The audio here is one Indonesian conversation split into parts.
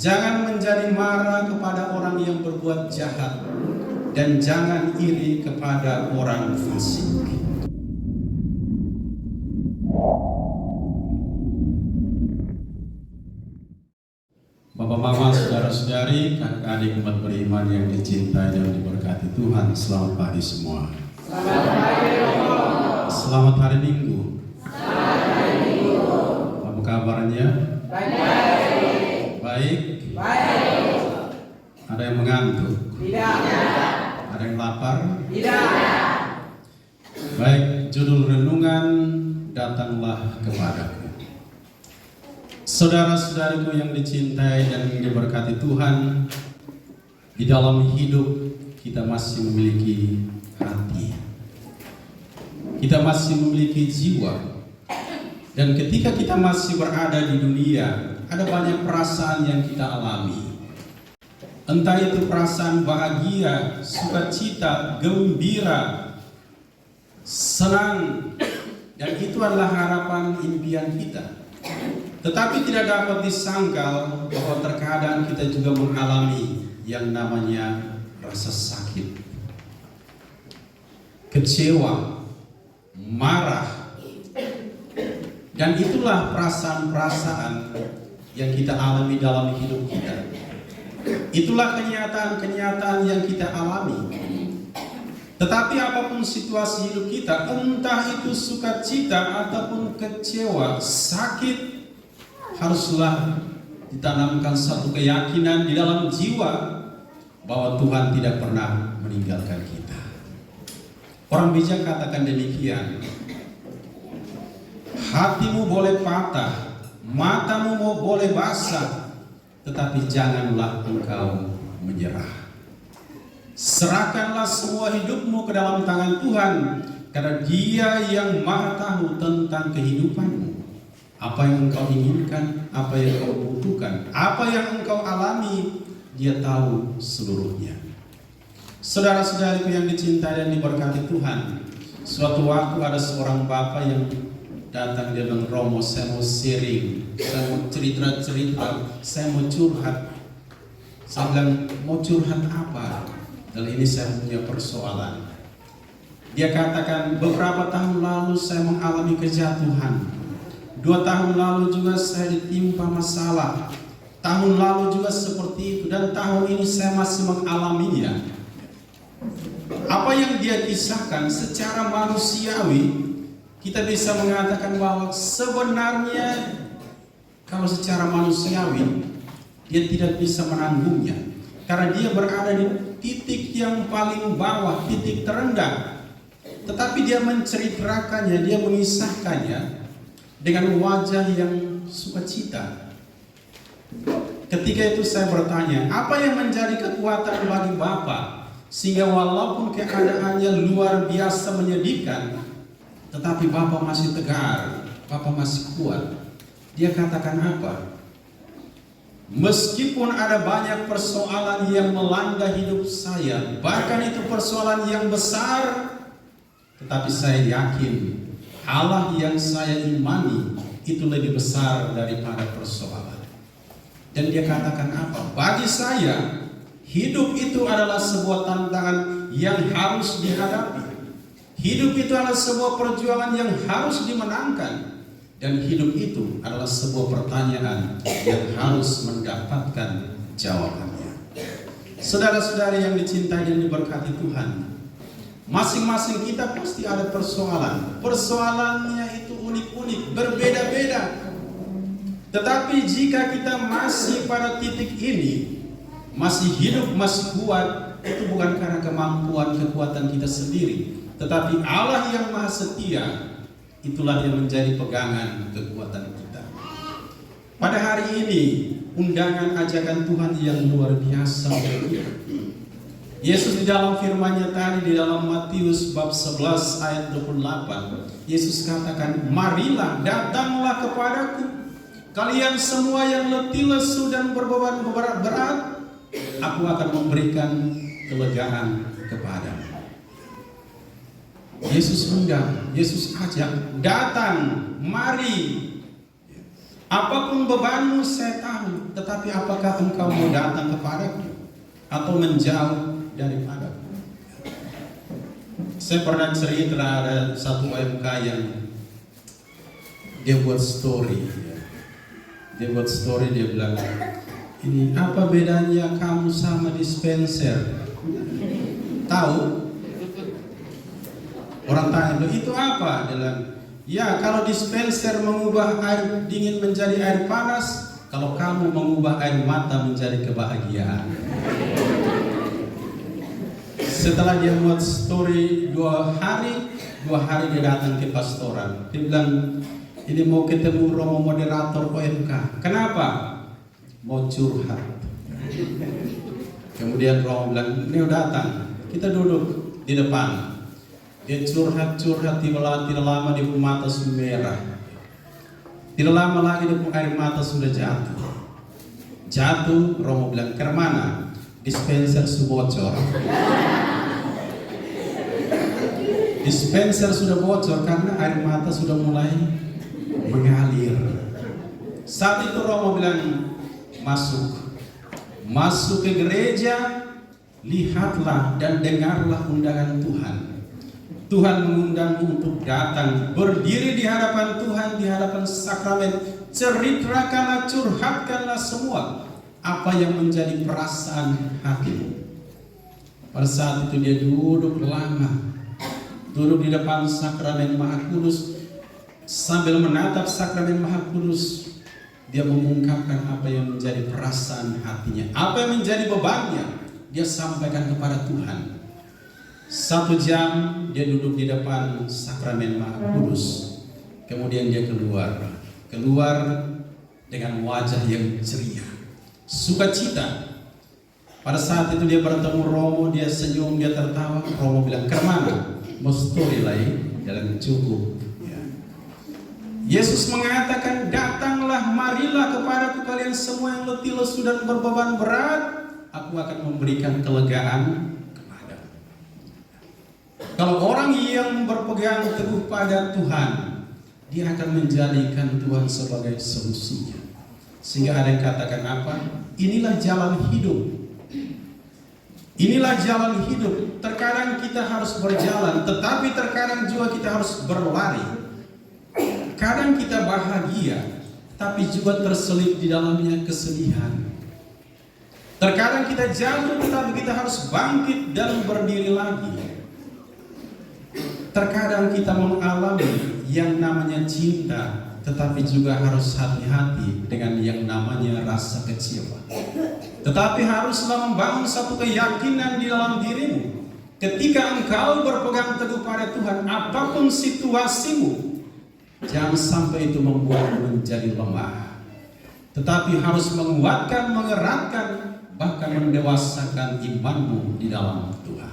Jangan menjadi marah kepada orang yang berbuat jahat, dan jangan iri kepada orang fasik. Bapak, Mama, saudara-saudari, kakak-adik umat beriman yang dicintai dan diberkati Tuhan, selamat pagi semua. Selamat pagi, Selamat hari Minggu. Selamat hari Minggu. Apa kabarnya? Baik. Baik? Baik. Ada yang mengantuk? Tidak. Ada yang lapar? Tidak. Baik, judul renungan, datanglah kepadaku. Saudara-saudariku yang dicintai dan diberkati Tuhan, di dalam hidup kita masih memiliki hati. Kita masih memiliki jiwa. Dan ketika kita masih berada di dunia, ada banyak perasaan yang kita alami. Entah itu perasaan bahagia, sukacita, gembira, senang, dan itu adalah harapan impian kita. Tetapi tidak dapat disangkal bahwa terkadang kita juga mengalami yang namanya rasa sakit, kecewa, marah, dan itulah perasaan-perasaan yang kita alami dalam hidup kita. Itulah kenyataan-kenyataan yang kita alami. Tetapi apapun situasi hidup kita, entah itu sukacita ataupun kecewa, sakit, haruslah ditanamkan satu keyakinan di dalam jiwa bahwa Tuhan tidak pernah meninggalkan kita. Orang bijak katakan demikian, hatimu boleh patah, matamu boleh basah, tetapi janganlah engkau menyerah. Serahkanlah semua hidupmu ke dalam tangan Tuhan, karena Dia yang Maha tahu tentang kehidupanmu. Apa yang engkau inginkan, apa yang engkau butuhkan, apa yang engkau alami, Dia tahu seluruhnya. Saudara-saudariku yang dicintai dan diberkati Tuhan, suatu waktu ada seorang bapak yang datang, dia bilang, Romo, saya mau sharing, saya mau cerita-cerita, saya mau curhat. Saya bilang, mau curhat apa? Dan ini saya punya persoalan. Dia katakan, beberapa tahun lalu saya mengalami kejatuhan. 2 tahun lalu juga saya ditimpa masalah. Tahun lalu juga seperti itu, dan tahun ini saya masih mengalaminya. Apa yang dia kisahkan secara manusiawi, kita bisa mengatakan bahwa sebenarnya kalau secara manusiawi dia tidak bisa menanggungnya, karena dia berada di titik yang paling bawah, titik terendah. Tetapi dia menceritakannya, dia mengisahkannya dengan wajah yang sukacita. Ketika itu saya bertanya, apa yang menjadi kekuatan bagi Bapak sehingga walaupun keadaannya luar biasa menyedihkan, tetapi Bapak masih tegar, Bapak masih kuat? Dia katakan apa? Meskipun ada banyak persoalan yang melanda hidup saya, bahkan itu persoalan yang besar, tetapi saya yakin Allah yang saya imani itu lebih besar daripada persoalan. Dan dia katakan apa? Bagi saya, hidup itu adalah sebuah tantangan yang harus dihadapi. Hidup itu adalah sebuah perjuangan yang harus dimenangkan. Dan hidup itu adalah sebuah pertanyaan yang harus mendapatkan jawabannya. Saudara-saudari yang dicintai dan diberkati Tuhan, masing-masing kita pasti ada persoalan. Persoalannya itu unik-unik, berbeda-beda. Tetapi jika kita masih pada titik ini, masih hidup, masih kuat, itu bukan karena kemampuan kekuatan kita sendiri, tetapi Allah yang Maha Setia, itulah yang menjadi pegangan kekuatan kita. Pada hari ini, undangan ajakan Tuhan yang luar biasa. Yesus di dalam firman-Nya tadi di dalam Matius bab 11 ayat 28, Yesus katakan, marilah, datanglah kepadaku, kalian semua yang letih lesu dan berbeban berat, aku akan memberikan kelegaan kepadamu. Yesus undang, Yesus ajak, datang, mari. Apapun bebanmu saya tahu, tetapi apakah engkau mau datang kepadaku atau menjauh daripadaku? Saya pernah cerita ada satu OMK yang dia buat story. Dia buat story, dia bilang, ini apa bedanya kamu sama dispenser? Tahu? Orang tanya, itu apa? Dia bilang, ya kalau dispenser mengubah air dingin menjadi air panas, kalau kamu mengubah air mata menjadi kebahagiaan. Setelah dia buat story 2 hari dia datang ke pastoran. Dia bilang, ini mau ketemu Romo moderator OMK. Kenapa? Mau curhat. Kemudian Romo bilang, ini datang, kita duduk di depan. Dia curhat, tidak lama di mata sudah merah. Tidak lama lagi di air mata sudah jatuh. Romo bilang, ke mana? Dispenser sudah bocor. Dispenser sudah bocor karena air mata sudah mulai mengalir. Saat itu Romo bilang, masuk ke gereja, lihatlah dan dengarlah undangan Tuhan. Tuhan mengundangmu untuk datang, berdiri di hadapan Tuhan, di hadapan sakramen, ceritakanlah, curhatkanlah semua apa yang menjadi perasaan hatimu. Pada saat itu dia duduk lama, duduk di depan sakramen Maha Kudus, sambil menatap sakramen Maha Kudus, dia mengungkapkan apa yang menjadi perasaan hatinya, apa yang menjadi bebannya, dia sampaikan kepada Tuhan. 1 jam dia duduk di depan sakramen Maha Kudus. Kemudian dia keluar dengan wajah yang ceria, sukacita. Pada saat itu dia bertemu Romo, dia senyum, dia tertawa. Romo bilang, ke mana? Mau story lain? Dalam cukup. Yesus mengatakan, datanglah, marilah kepadaku kalian semua yang letih lesu dan berbeban berat, aku akan memberikan kelegaan kepadamu. Kalau orang yang berpegang teguh pada Tuhan, dia akan menjadikan Tuhan sebagai solusinya. Sehingga ada yang katakan apa? Inilah jalan hidup. Inilah jalan hidup. Terkadang kita harus berjalan, tetapi terkadang juga kita harus berlari. Kadang kita bahagia, tapi juga terselip di dalamnya kesedihan. Terkadang kita jatuh, tetapi kita harus bangkit dan berdiri lagi. Terkadang kita mengalami yang namanya cinta, tetapi juga harus hati-hati dengan yang namanya rasa kecewa. Tetapi haruslah membangun satu keyakinan di dalam dirimu. Ketika engkau berpegang teguh pada Tuhan, apapun situasimu, jangan sampai itu membuatmu menjadi lemah. Tetapi harus menguatkan, mengeratkan, bahkan mendewasakan imanmu di dalam Tuhan.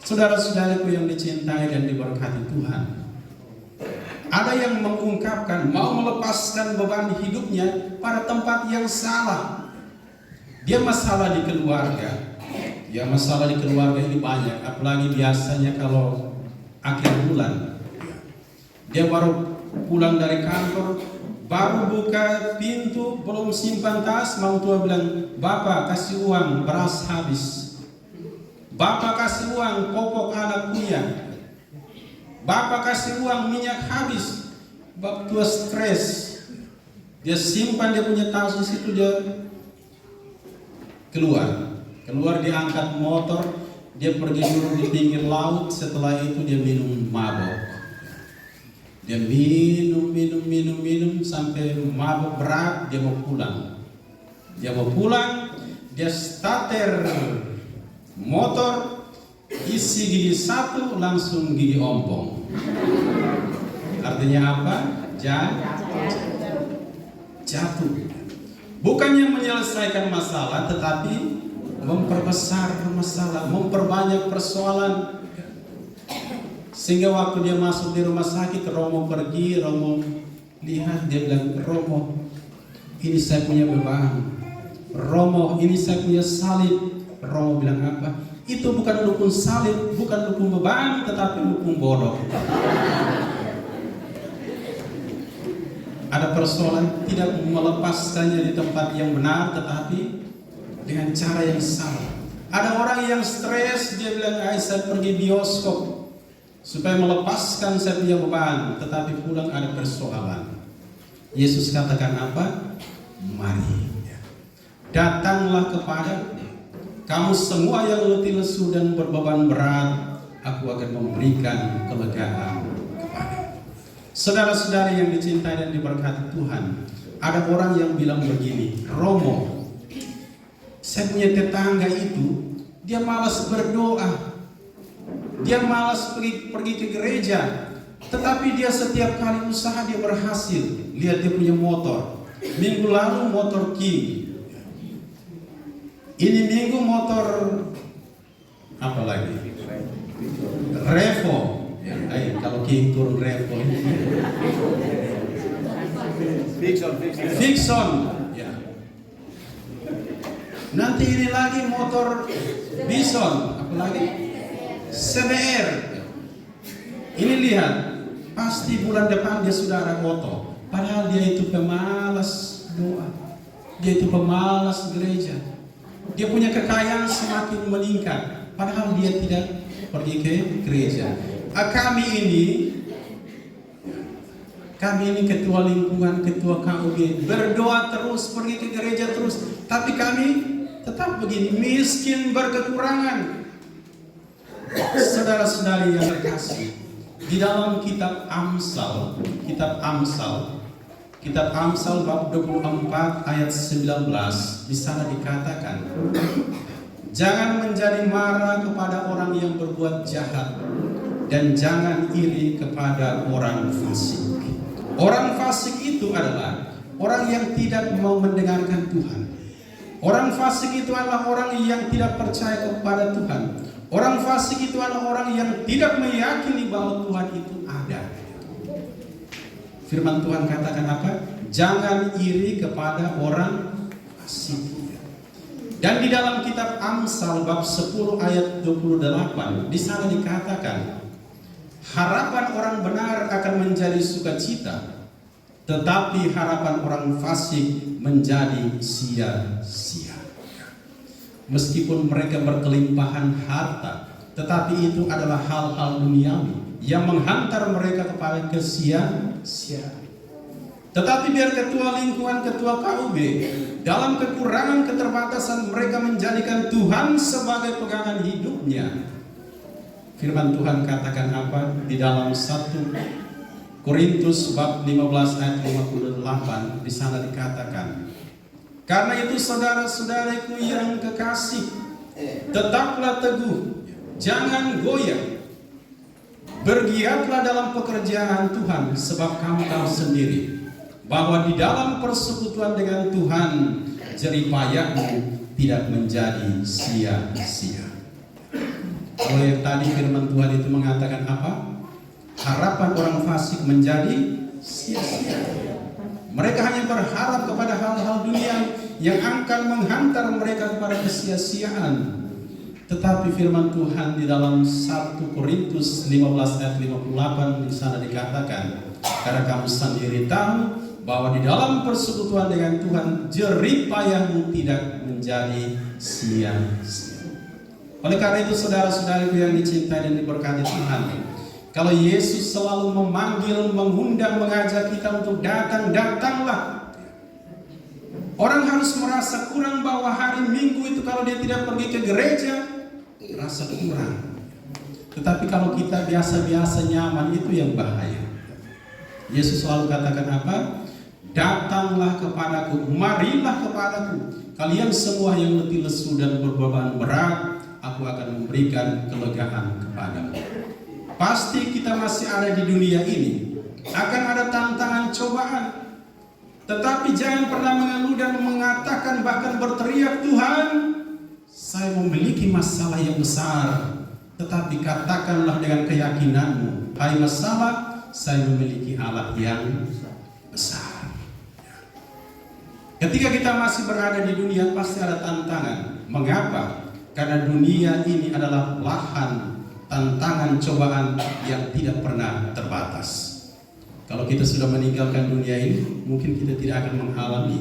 Saudara-saudaraku yang dicintai dan diberkati Tuhan, ada yang mengungkapkan mau melepaskan beban hidupnya pada tempat yang salah. Dia masalah di keluarga. Ya, masalah di keluarga ini banyak, apalagi biasanya kalau akhir bulan. Dia baru pulang dari kantor, baru buka pintu, belum simpan tas, mau tua bilang, "Bapak kasih uang, beras habis. Bapak kasih uang, popok anak kuliah. Bapak kasih uang, minyak habis." Bapak tua stres. Dia simpan dia punya tas di situ, dia keluar dia angkat motor, dia pergi dulu di pinggir laut. Setelah itu dia minum mabok. Dia minum sampai mabok berat. Dia mau pulang. Dia starter motor, isi gigi 1, langsung gigi ompong. Artinya apa? Jatuh. Bukannya menyelesaikan masalah, tetapi memperbesar masalah, memperbanyak persoalan. Sehingga waktu dia masuk di rumah sakit, Romo pergi, Romo lihat, dia bilang, "Romo, ini saya punya beban. Romo, ini saya punya salib." Romo bilang apa? "Itu bukan dukun salib, bukan dukun beban, tetapi dukun bodoh." ada persoalan tidak melepaskannya di tempat yang benar, tetapi dengan cara yang salah. Ada orang yang stres, dia bilang, saya pergi bioskop supaya melepaskan saya punya beban, tetapi pulang ada persoalan. Yesus katakan apa? Mari, datanglah kepada kamu semua yang letih lesu dan berbeban berat, aku akan memberikan kelegaan kepada. Saudara-saudari yang dicintai dan diberkati Tuhan, ada orang yang bilang begini, Romo, saya punya tetangga itu, dia malas berdoa, dia malas pergi ke gereja, tetapi dia setiap kali usaha dia berhasil. Lihat dia punya motor, minggu lalu motor King, ini minggu motor apa lagi? Revo. Kalau King turun Revo. Vixon. Ya. Nanti ini lagi motor Bison, apa lagi? CBR. Ini lihat, pasti bulan depan dia sudah ada motor. Padahal dia itu pemalas doa, dia itu pemalas gereja. Dia punya kekayaan semakin meningkat, padahal dia tidak pergi ke gereja. Kami ini ketua lingkungan, ketua KUB, berdoa terus, pergi ke gereja terus, tapi kami tetap begini, miskin, berkekurangan. Saudara-saudari yang terkasih, di dalam kitab Amsal bab 24 ayat 19, di sana dikatakan, jangan menjadi marah kepada orang yang berbuat jahat, dan jangan iri kepada orang fasik. Orang fasik itu adalah orang yang tidak mau mendengarkan Tuhan. Orang fasik itu adalah orang yang tidak percaya kepada Tuhan. Orang fasik itu adalah orang yang tidak meyakini bahwa Tuhan itu ada. Firman Tuhan katakan apa? Jangan iri kepada orang fasik. Dan di dalam kitab Amsal bab 10 ayat 28, di sana dikatakan, harapan orang benar akan menjadi sukacita, tetapi harapan orang fasik menjadi sia-sia. Meskipun mereka berkelimpahan harta, tetapi itu adalah hal-hal duniawi yang menghantar mereka kepada kesia-siaan. Tetapi biar ketua lingkungan, ketua KUB, dalam kekurangan keterbatasan mereka menjadikan Tuhan sebagai pegangan hidupnya. Firman Tuhan katakan apa? Di dalam 1 Korintus bab 15 ayat 58, di sana dikatakan, karena itu saudara-saudariku yang kekasih, tetaplah teguh, jangan goyah, bergiatlah dalam pekerjaan Tuhan, sebab kamu tahu sendiri bahwa di dalam persekutuan dengan Tuhan, jeripayahmu tidak menjadi sia-sia. Kalau yang tadi firman Tuhan itu mengatakan apa? Harapan orang fasik menjadi sia-sia. Mereka hanya berharap kepada hal-hal dunia yang akan menghantar mereka kepada kesia-siaan. Tetapi firman Tuhan di dalam 1 Korintus 15 ayat 58 di sana dikatakan, karena kamu sendiri tahu bahwa di dalam persekutuan dengan Tuhan, jeripayahmu tidak menjadi sia-sia. Oleh karena itu saudara-saudariku yang dicintai dan diberkati Tuhan, kalau Yesus selalu memanggil, mengundang, mengajak kita untuk datang, datanglah. Orang harus merasa kurang bahwa hari Minggu itu kalau dia tidak pergi ke gereja, rasa kurang. Tetapi kalau kita biasa-biasa nyaman, itu yang bahaya. Yesus selalu katakan apa? Datanglah kepadaku, marilah kepadaku, kalian semua yang letih lesu dan berbeban berat, aku akan memberikan kelegaan kepadamu. Pasti kita masih ada di dunia ini, akan ada tantangan cobaan. Tetapi jangan pernah mengeluh dan mengatakan, bahkan berteriak, Tuhan, saya memiliki masalah yang besar. Tetapi katakanlah dengan keyakinanmu, hai masalah, saya memiliki Allah yang besar. Ketika kita masih berada di dunia, pasti ada tantangan. Mengapa? Karena dunia ini adalah lahan tantangan cobaan yang tidak pernah terbatas. Kalau kita sudah meninggalkan dunia ini, mungkin kita tidak akan mengalami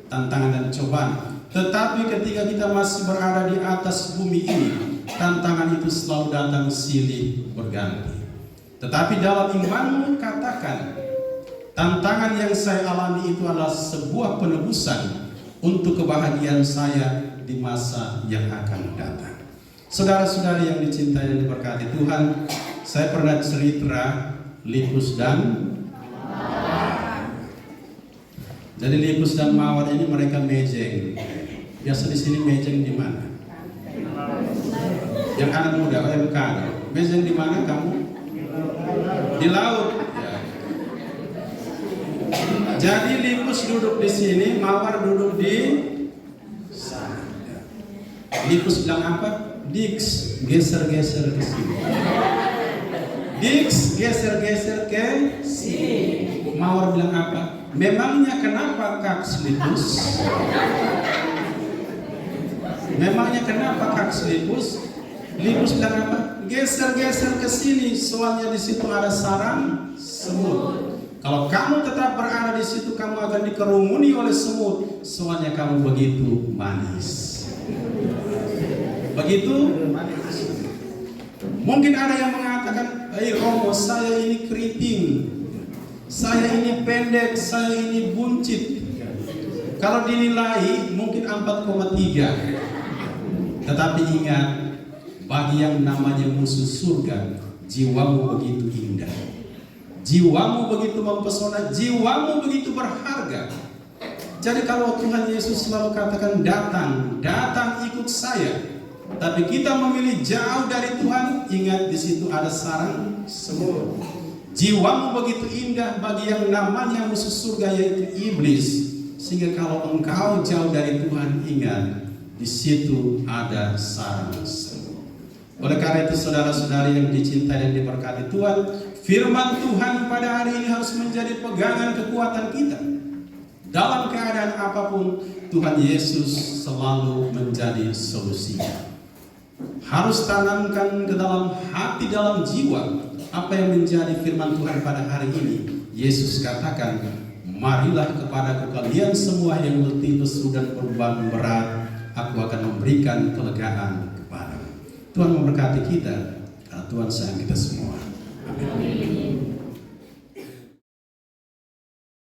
tantangan dan cobaan. Tetapi ketika kita masih berada di atas bumi ini, tantangan itu selalu datang silih berganti. Tetapi dalam imanmu katakan, tantangan yang saya alami itu adalah sebuah penebusan untuk kebahagiaan saya di masa yang akan datang. Saudara-saudari yang dicintai dan diberkati Tuhan, saya pernah cerita Lipus dan jadi Lipus dan Mawar ini mereka mejeng. Biasa di sini mejeng di mana? Yang anak muda, bukan. Mejeng di mana kamu? Di laut. Ya. Jadi Lipus duduk di sini, Mawar duduk di sana. Lipus bilang apa? Dix, geser-geser ke sini. Dix, geser-geser ke sini. Mawar bilang apa? Memangnya kenapa Kak Lipus? Memangnya kenapa Kak Lipus? Lipus bilang apa? Geser-geser ke sini, soalnya di situ ada sarang semut. Kalau kamu tetap berada di situ, kamu akan dikerumuni oleh semut, soalnya kamu begitu manis. Begitu manis. Mungkin ada yang mengatakan, Romo, saya ini keriting. Saya ini pendek, saya ini buncit. Kalau dinilai mungkin 4,3. Tetapi ingat, bagi yang namanya musuh surga, jiwamu begitu indah. Jiwamu begitu mempesona, jiwamu begitu berharga. Jadi kalau Tuhan Yesus selalu katakan datang, datang ikut saya. Tapi kita memilih jauh dari Tuhan, ingat di situ ada sarang semut. Jiwamu begitu indah bagi yang namanya musuh surga yaitu iblis. Sehingga kalau engkau jauh dari Tuhan, ingat di situ ada sarang semut. Oleh karena itu saudara-saudari yang dicintai dan diberkati Tuhan, firman Tuhan pada hari ini harus menjadi pegangan kekuatan kita. Dalam keadaan apapun, Tuhan Yesus selalu menjadi solusinya. Harus tanamkan ke dalam hati, dalam jiwa apa yang menjadi firman Tuhan pada hari ini. Yesus katakan, marilah kepadaku kalian semua yang letih, lesu dan berbeban berat, aku akan memberikan kelegaan kepadamu. Tuhan memberkati kita, karena Tuhan sayang kita semua. Amin.